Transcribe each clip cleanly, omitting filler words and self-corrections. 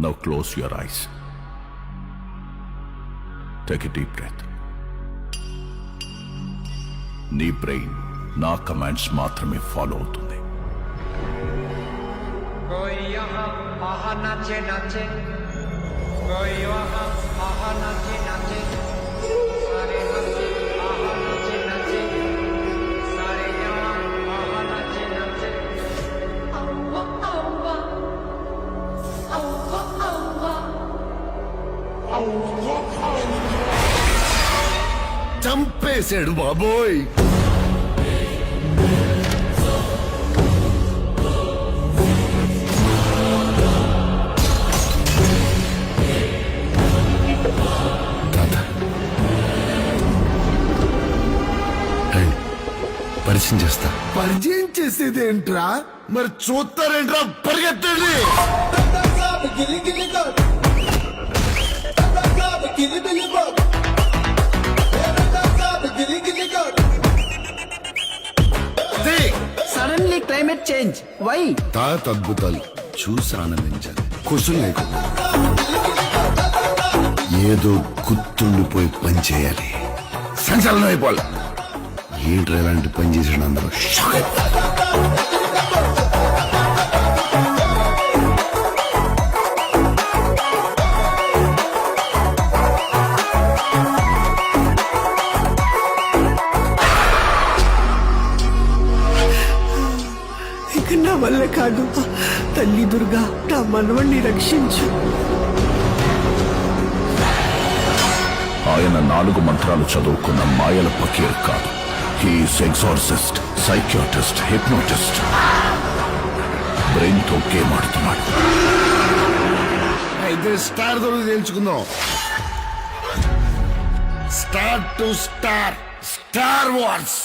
Now close your eyes. Take a deep breath. నీ brain నా commands మాత్రమే follow అవుతుంది. कोई यहाँ आहा नाचे नाचे, कोई वहाँ आहा नाचे नाचे, सारे नाचे आहा नाचे नाचे, सारे यहाँ आहा नाचे नाचे. Aua, aua, aua, aua. చంపేశాడు బాబోయ్. పరిచయం చేస్తా. పరిచయం చేసేదేంట్రా? మరి చూస్తారేంట్రా? పరిగెత్తండి. Suddenly climate change why? తాత అద్భుతాలు చూసి ఆనందించాలి. కుసులు లేకుండా ఏదో గుర్తుండిపోయి పని చేయాలి. సంచలనం అయిపోవాలి. ఏంట్రా ఇలాంటి పని చేసాడు అందరూ? ఇక నా వల్ల కాదు. తల్లి దుర్గా నా మనవణ్ణి రక్షించు. ఆయన 4 మంత్రాలు చదువుకున్న మాయల పకీర్ కాదు. He is exorcist, psychiatrist, hypnotist. Brain తో గేమ్ ఆడుతున్నాడు. అయితే స్టార్ దొరికి తెలుసుకుందాం. Star to star, star wars.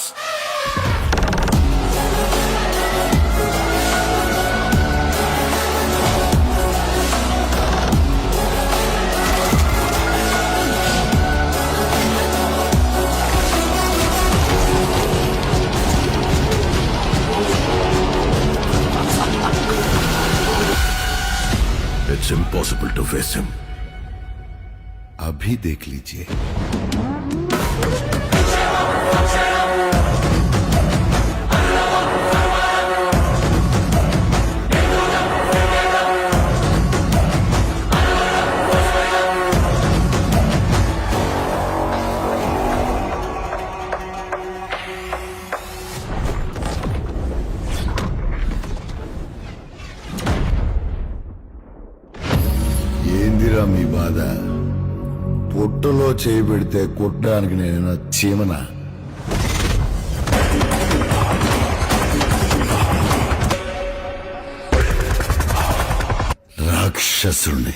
It's impossible to face him. अभी देख लीजिए. ఏందిరా మీ బాధ? పొట్టులో చేయి పెడితే కుట్టడానికి నేను చీమనా? రాక్షసుణ్ణి.